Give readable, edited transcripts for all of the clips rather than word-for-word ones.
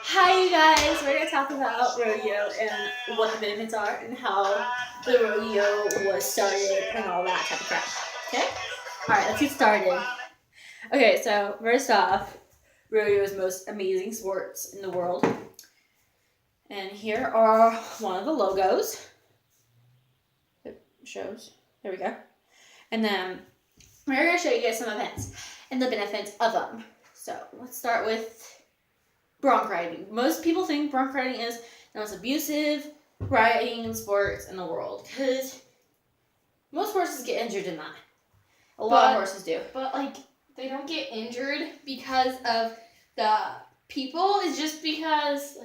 Hi, you guys. We're going to talk about rodeo and what the benefits are and how the rodeo was started and all that type of crap. Okay? Alright, let's get started. Okay, so first off, rodeo is the most amazing sports in the world. And here are one of the logos. It shows. There we go. And then we're going to show you guys some events and the benefits of them. So let's start with bronc riding. Most people think bronc riding is the most abusive riding sports in the world because most horses get injured in that. A lot of horses do. But, they don't get injured because of the people. It's just because,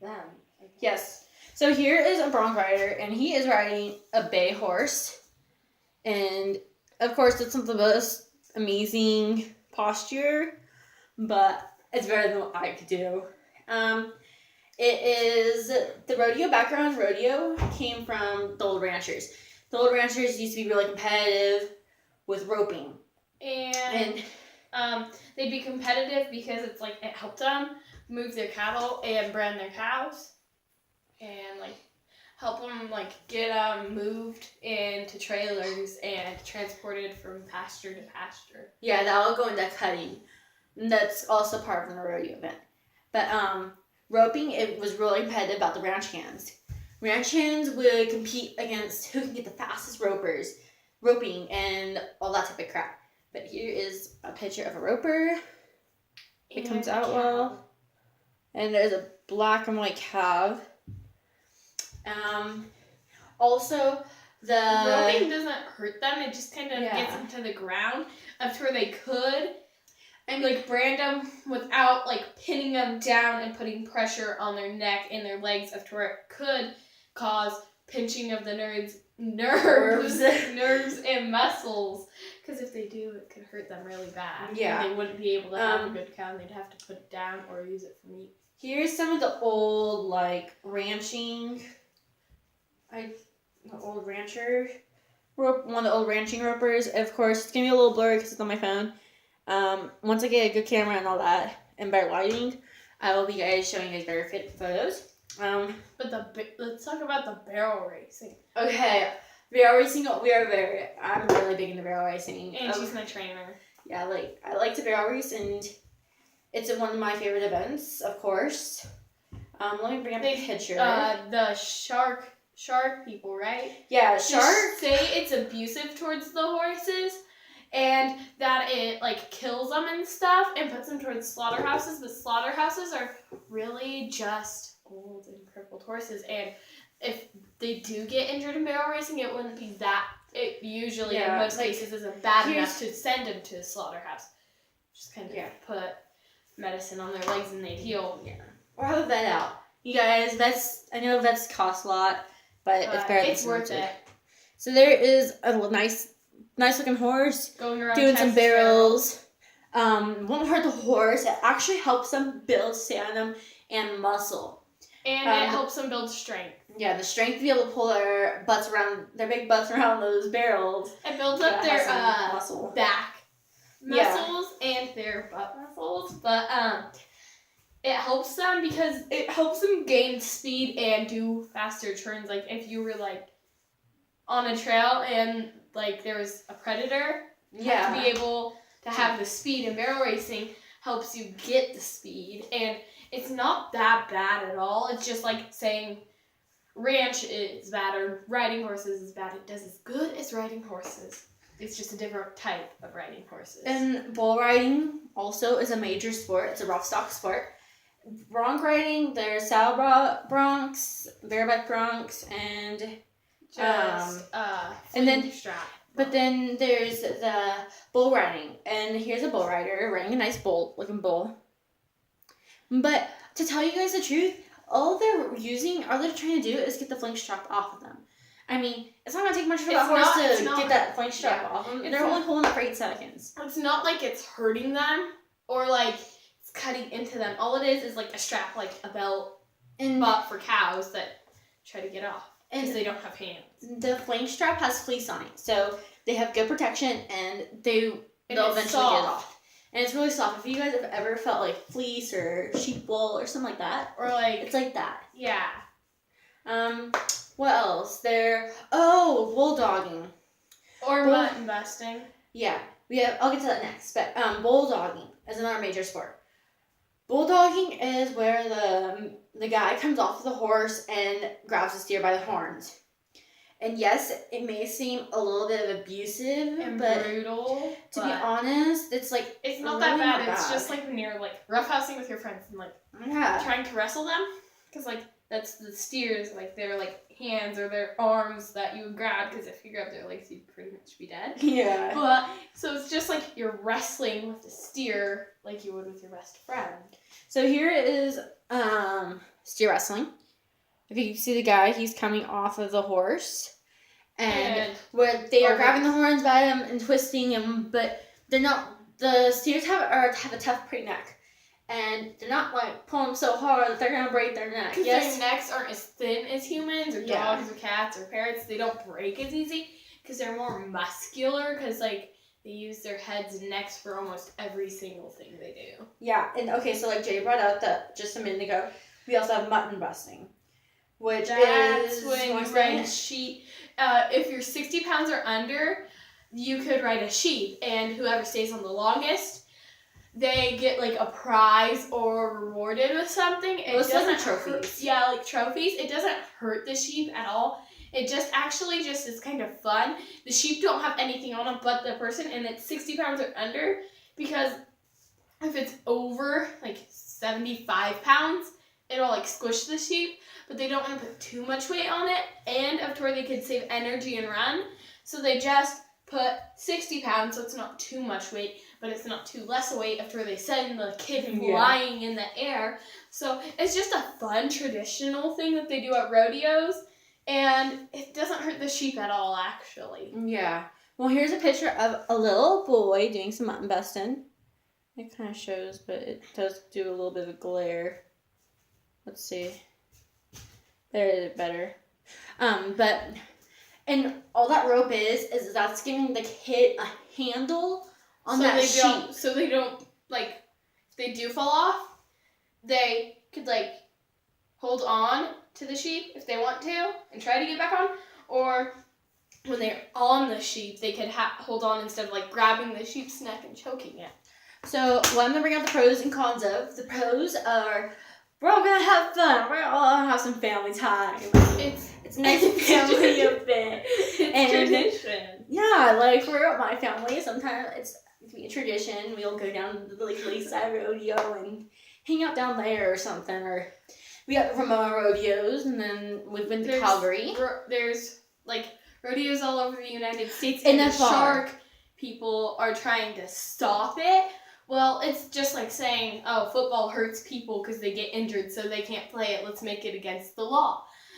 them. Yes. So here is a bronc rider, and he is riding a bay horse. And, of course, it's not the most amazing posture, but it's better than what I could do. It is the rodeo background. Rodeo came from the old ranchers. The old ranchers used to be really competitive with roping. And they'd be competitive because it helped them move their cattle and brand their cows. And, help them, get them moved into trailers and transported from pasture to pasture. Yeah, that'll go into cutting. That's also part of the rodeo event. But roping, it was really competitive about the ranch hands. Ranch hands would compete against who can get the fastest roping, and all that type of crap. But here is a picture of a roper. It comes out well. And there's a black and white calf. Also, the roping doesn't hurt them. It just kind of gets them to the ground up to where they could. And, brand them without, pinning them down and putting pressure on their neck and their legs up to where it could cause pinching of the nerves and muscles. Because if they do, it could hurt them really bad. Yeah. And they wouldn't be able to have a good cow, and they'd have to put it down or use it for meat. Here's some of the old, ranching, the old rancher rope, one of the old ranching ropers. Of course, it's going to be a little blurry because it's on my phone. Once I get a good camera and all that, and better lighting, I will be showing you guys better photos. But let's talk about the barrel racing. Okay, barrel racing. I'm really big into barrel racing. And she's my trainer. Yeah, I like to barrel race, and it's one of my favorite events, of course. Let me bring up a picture. The shark people, right? Yeah, sharks say it's abusive towards the horses. And that it, kills them and stuff and puts them towards slaughterhouses. But slaughterhouses are really just old and crippled horses. And if they do get injured in barrel racing, it wouldn't be that. It usually, in most cases, isn't bad enough to send them to a slaughterhouse. Just kind of put medicine on their legs and they'd heal. Yeah. Or have a vet out. You guys, I know vets cost a lot, but it's better than it's worth it. So there is a nice looking horse going around doing some barrels. Won't hurt the horse. It actually helps them build stamina and muscle. And it helps them build strength. Yeah, the strength to be able to pull their big butts around those barrels. It builds up their back muscles and their butt muscles. But it helps them because it helps them gain speed and do faster turns. If you were on a trail and there was a predator, to be able to have the speed, and barrel racing helps you get the speed, and it's not that bad at all. It's just saying ranch is bad or riding horses is bad. It does as good as riding horses. It's just a different type of riding horses. And bull riding also is a major sport. It's a rough stock sport. Bronc riding, there's saddle broncs, bareback broncs, and and then strap. But then there's the bull riding, and here's a bull rider riding a nice looking bull. But to tell you guys the truth, all they're trying to do is get the flank strap off of them. I mean, it's not gonna take much for that horse to get that flank strap off them. They're only holding it for 8 seconds. It's not like it's hurting them or it's cutting into them. All it is a strap, a belt, bought for cows that try to get off. Because they don't have hands. The flank strap has fleece on it, so they have good protection, and they'll eventually get it off. And it's really soft. If you guys have ever felt like fleece or sheep wool or something like that, or like it's like that. Yeah. What else? Bulldogging. Or mutton busting. Yeah. I'll get to that next. But bulldogging is another major sport. Bulldogging is where the guy comes off of the horse and grabs the steer by the horns. And yes, it may seem a little bit of abusive and but brutal. To be honest, it's like it's not really that bad. Not it's bad. Just like when you're like roughhousing with your friends and like trying to wrestle them, because like that's the steers, like their like hands or their arms that you would grab, because if you grab their legs, you'd pretty much be dead. Yeah. But so it's just like you're wrestling with the steer like you would with your best friend. So here is steer wrestling. If you see the guy, he's coming off of the horse. And where they are grabbing the horns by him and twisting him, but they're not. The steers have a tough pre-neck, and they're not like pulling them so hard that they're gonna break their neck. Because their necks aren't as thin as humans or dogs or cats or parrots. They don't break as easy because they're more muscular. Because like they use their heads and necks for almost every single thing they do. Yeah, and okay, so like Jay brought out that just a minute ago. We also have mutton busting, which is when you ride a sheep. If you're 60 pounds or under, you could ride a sheep, and whoever stays on the longest, they get like a prize or rewarded with something. It doesn't trophies. Yeah, like trophies. It doesn't hurt the sheep at all. It just is kind of fun. The sheep don't have anything on them but the person, and it's 60 pounds or under, because if it's over like 75 pounds, it'll like squish the sheep. But they don't want to put too much weight on it, and up to where they can save energy and run. So they just put 60 pounds, so it's not too much weight, but it's not too less a weight, up to where they send the kid flying in the air. So it's just a fun traditional thing that they do at rodeos, and it doesn't hurt the sheep at all, actually. Yeah. Well, here's a picture of a little boy doing some mutton busting. It kind of shows, but it does do a little bit of glare. Let's see. There it is better. And all that rope is that's giving the kid a handle on that sheep. So they don't, like, if they do fall off, they could, like, hold on to the sheep if they want to and try to get back on. Or when they're on the sheep, they could hold on instead of, like, grabbing the sheep's neck and choking it. So what I'm going to bring out the pros and cons of. The pros are, we're all going to have fun. We're all going to have some family time. It's a nice family event. It's tradition. Yeah, like for my family, sometimes it can be a tradition. We'll go down to the Lakeside Rodeo and hang out down there or something. Or we got the Ramona rodeos, and then we've been to Calgary. There's like rodeos all over the United States, and the shark people are trying to stop it. Well, it's just like saying, oh, football hurts people because they get injured, so they can't play it. Let's make it against the law.